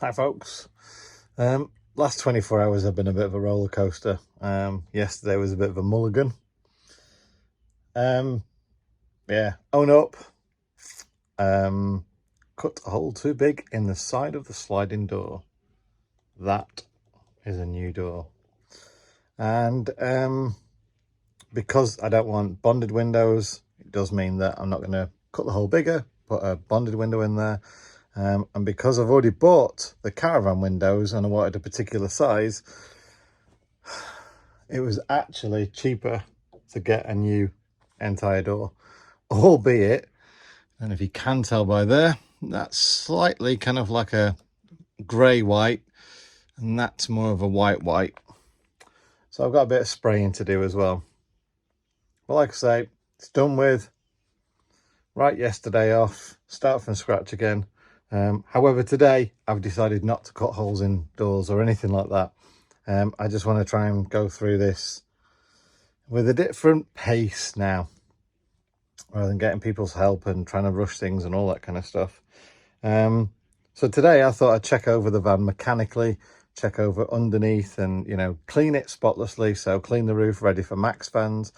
Hi folks. Last 24 hours have been a bit of a roller coaster. Yesterday was a bit of a mulligan. Yeah, own up. Cut a hole too big in the side of the sliding door. That is a new door. And because I don't want bonded windows, it does mean that I'm not going to cut the hole bigger, put a bonded window in there. And because I've already bought the caravan windows and I wanted a particular size, it was actually cheaper to get a new entire door, albeit, and if you can tell by there, that's slightly kind of like a grey white, and that's more of a white. So I've got a bit of spraying to do as well. But like I say, it's done with. Right, yesterday off, start from scratch again. However, today I've decided not to cut holes in doors or anything like that. I just want to try and go through this with a different pace now, rather than getting people's help and trying to rush things and all that kind of stuff. So today I thought I'd check over the van mechanically, check over underneath and, you know, clean it spotlessly. So clean the roof, ready for max fans.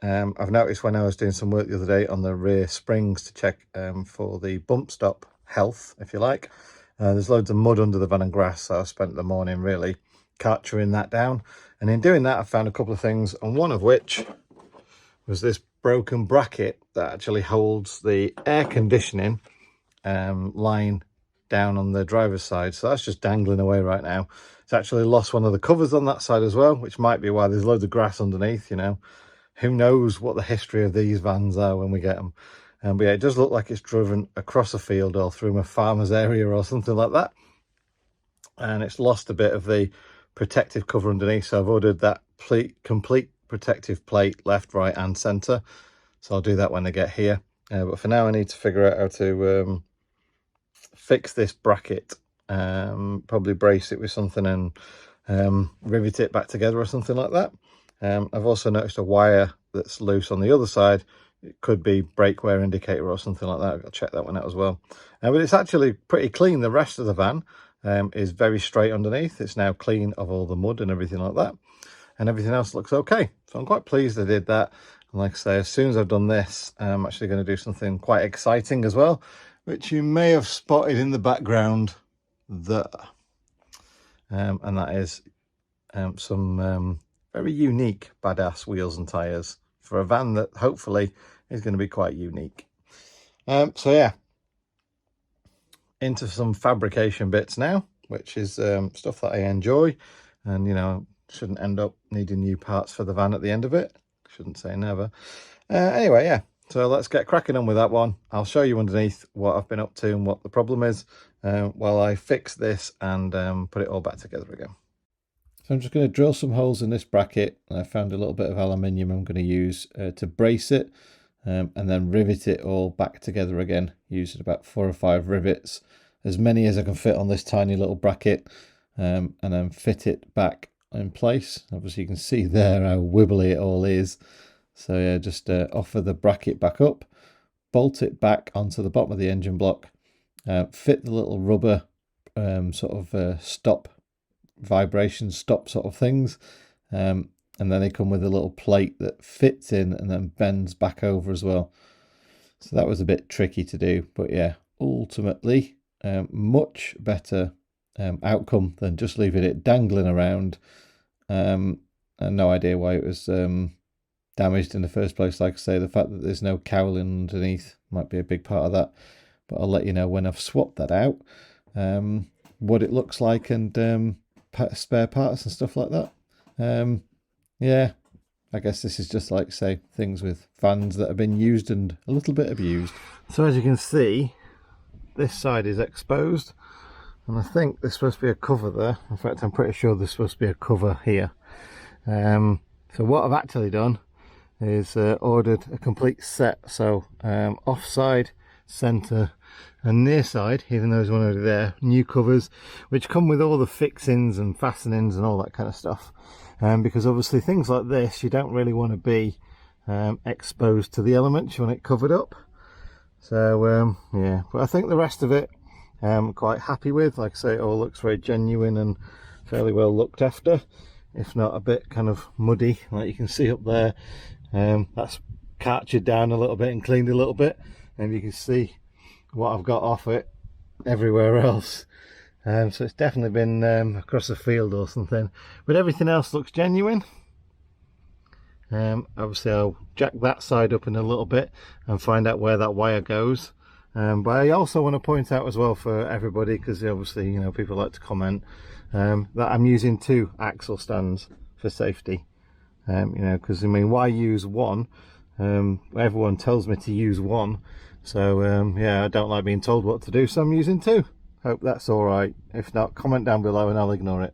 I've noticed when I was doing some work the other day on the rear springs to check for the bump stop health, if you like. There's loads of mud under the van and grass, so I spent the morning really cartering that down. And in doing that, I found a couple of things, and one of which was this broken bracket that actually holds the air conditioning line down on the driver's side. So that's just dangling away right now. It's actually lost one of the covers on that side as well, which might be why there's loads of grass underneath, you know. Who knows what the history of these vans are when we get them. But yeah, it does look like it's driven across a field or through a farmer's area or something like that. And it's lost a bit of the protective cover underneath. So I've ordered that complete protective plate, left, right and centre. So I'll do that when I get here. But for now, I need to figure out how to fix this bracket. Probably brace it with something and rivet it back together or something like that. I've also noticed a wire that's loose on the other side. It could be brake wear indicator or something like that. I'll check that one out as well. But it's actually pretty clean. The rest of the van is very straight underneath. It's now clean of all the mud and everything like that. And everything else looks okay. So I'm quite pleased I did that. And like I say, as soon as I've done this, I'm actually going to do something quite exciting as well, which you may have spotted in the background there. And that is some very unique badass wheels and tires for a van that hopefully is going to be quite unique. So yeah, into some fabrication bits now, which is stuff that I enjoy, and you know, shouldn't end up needing new parts for the van at the end of it. Shouldn't say never. Anyway, yeah, so let's get cracking on with that one. I'll show you underneath what I've been up to and what the problem is while I fix this and put it all back together again. So I'm just going to drill some holes in this bracket. I found a little bit of aluminium I'm going to use to brace it and then rivet it all back together again, using about 4 or 5 rivets, as many as I can fit on this tiny little bracket, and then fit it back in place. Obviously you can see there how wibbly it all is. So yeah, just offer the bracket back up, bolt it back onto the bottom of the engine block, fit the little rubber sort of stop vibration stop sort of things, and then they come with a little plate that fits in and then bends back over as well. So that was a bit tricky to do, but yeah, ultimately much better outcome than just leaving it dangling around, and no idea why it was damaged in the first place. Like I say, the fact that there's no cowling underneath might be a big part of that, but I'll let you know when I've swapped that out what it looks like, and spare parts and stuff like that. Yeah, I guess this is just like, say, things with vans that have been used and a little bit abused. So as you can see, this side is exposed, and I think there's supposed to be a cover there. In fact, I'm pretty sure there's supposed to be a cover here. So what I've actually done is ordered a complete set. So offside, centre and near side, even though there's one over there, new covers which come with all the fixings and fastenings and all that kind of stuff, because obviously things like this you don't really want to be exposed to the elements. You want it covered up. So yeah, but I think the rest of it quite happy with. Like I say, it all looks very genuine and fairly well looked after, if not a bit kind of muddy, like you can see up there. That's cartured down a little bit and cleaned a little bit, and you can see what I've got off it everywhere else. So it's definitely been across the field or something, but everything else looks genuine. Obviously I'll jack that side up in a little bit and find out where that wire goes. But I also want to point out as well for everybody, because obviously, you know, people like to comment, that I'm using 2 axle stands for safety. You know, because I mean, why use one? Everyone tells me to use one, so yeah, I don't like being told what to do, so I'm using 2. Hope that's all right. If not, comment down below and I'll ignore it.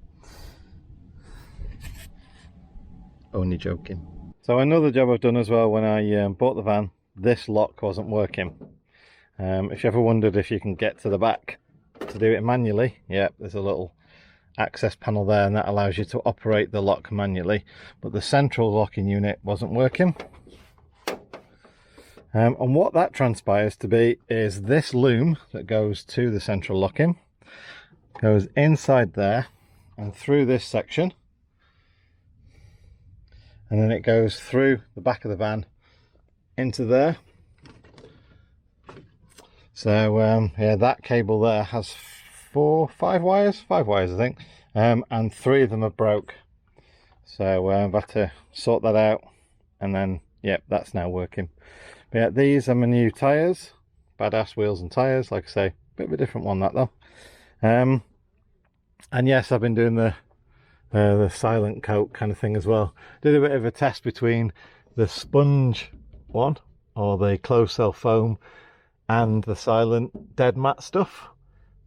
Only joking. So another job I've done as well, when I bought the van, this lock wasn't working. If you ever wondered if you can get to the back to do it manually, yeah, there's a little access panel there, and that allows you to operate the lock manually, but the central locking unit wasn't working. And what that transpires to be is this loom that goes to the central locking goes inside there and through this section, and then it goes through the back of the van into there. So yeah, that cable there has 5 wires I think, and 3 of them are broke, so I've had to sort that out, and then yep, that's now working. But yeah, these are my new tyres, badass wheels and tyres, like I say, bit of a different one that though. And yes, I've been doing the silent coat kind of thing as well. Did a bit of a test between the sponge one, or the closed cell foam, and the silent dead mat stuff,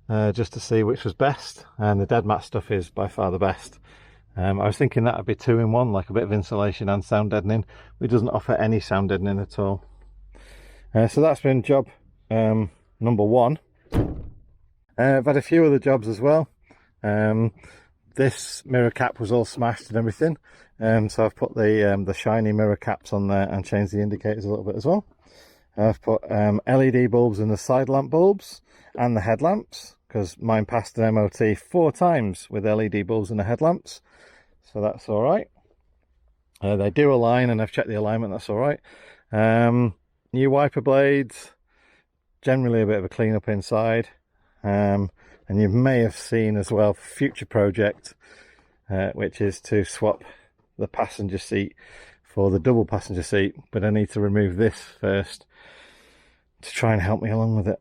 just to see which was best, and the dead mat stuff is by far the best. I was thinking that would be 2 in 1, like a bit of insulation and sound deadening, which doesn't offer any sound deadening at all. So that's been job number 1. I've had a few other jobs as well. This mirror cap was all smashed and everything, so I've put the shiny mirror caps on there and changed the indicators a little bit as well. I've put LED bulbs in the side lamp bulbs and the headlamps, because mine passed an MOT 4 times with LED bulbs and the headlamps, so that's all right. They do align, and I've checked the alignment, that's all right. New wiper blades, generally a bit of a clean up inside, and you may have seen as well, future project, which is to swap the passenger seat for the double passenger seat, but I need to remove this first to try and help me along with it.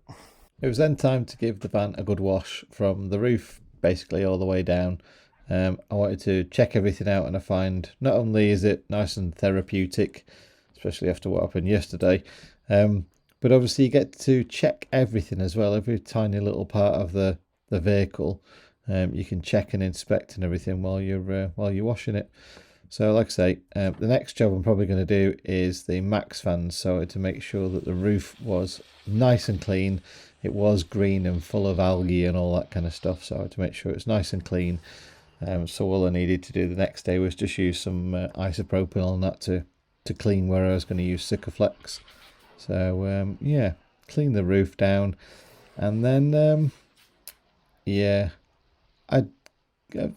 It was then time to give the van a good wash from the roof basically all the way down. I wanted to check everything out, and I find not only is it nice and therapeutic, especially after what happened yesterday, but obviously you get to check everything as well, every tiny little part of the vehicle. You can check and inspect and everything while you're washing it. So like I say, the next job I'm probably going to do is the max fans, so to make sure that the roof was nice and clean. It was green and full of algae and all that kind of stuff, so I had to make sure it's nice and clean. So all I needed to do the next day was just use some isopropyl on that to clean where I was going to use Sikaflex. So yeah, clean the roof down, and then yeah, I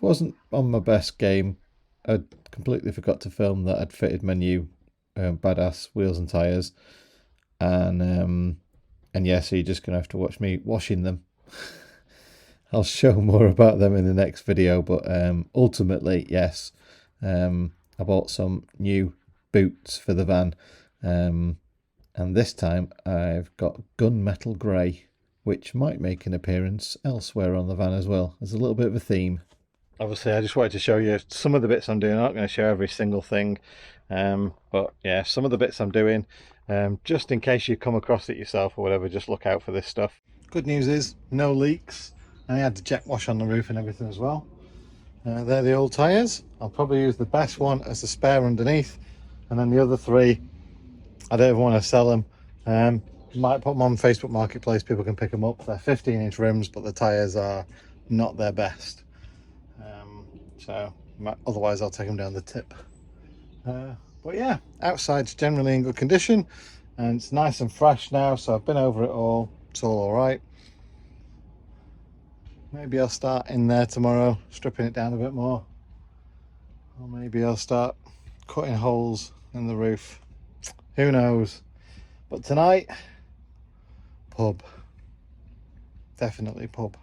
wasn't on my best game. I completely forgot to film that I'd fitted my new badass wheels and tyres, and yeah, so you're just gonna have to watch me washing them. I'll show more about them in the next video, but ultimately, yes, I bought some new boots for the van, and this time I've got gunmetal grey, which might make an appearance elsewhere on the van as well. There's a little bit of a theme. Obviously, I just wanted to show you some of the bits I'm doing. I'm not going to show every single thing, but yeah, some of the bits I'm doing, just in case you come across it yourself or whatever, just look out for this stuff. Good news is no leaks. I had to jet wash on the roof and everything as well. They're the old tyres. I'll probably use the best one as a spare underneath, and then the other 3, I don't even want to sell them. Might put them on Facebook Marketplace, people can pick them up. They're 15-inch rims, but the tyres are not their best. So otherwise I'll take them down the tip. But yeah, outside's generally in good condition, and it's nice and fresh now, so I've been over it all. It's all right. Maybe I'll start in there tomorrow, stripping it down a bit more. Or maybe I'll start cutting holes in the roof. Who knows? But tonight, pub. Definitely pub.